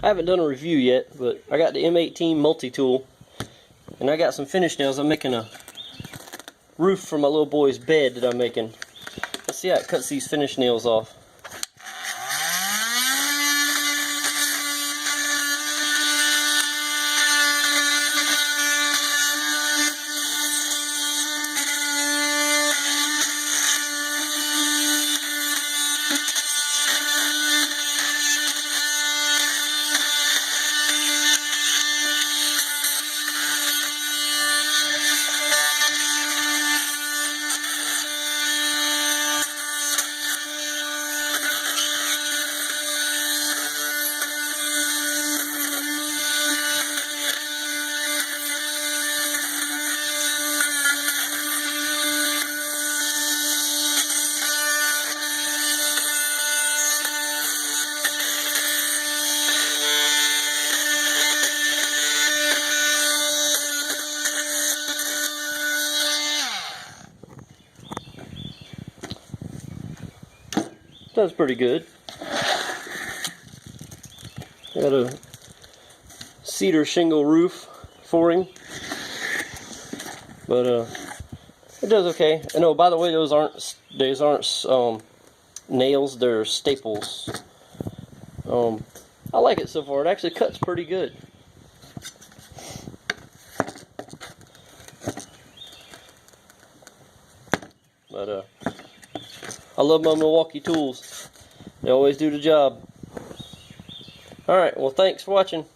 I haven't done a review yet, but I got the M18 multi-tool, and I got some finish nails. I'm making a roof for my little boy's bed that I'm making. Let's see how it cuts these finish nails off. Does pretty good. Got a cedar shingle roof for him, but it does okay. And oh, by the way, those aren't nails; they're staples. I like it so far. It actually cuts pretty good. But I love my Milwaukee tools. They always do the job. Alright, well, thanks for watching.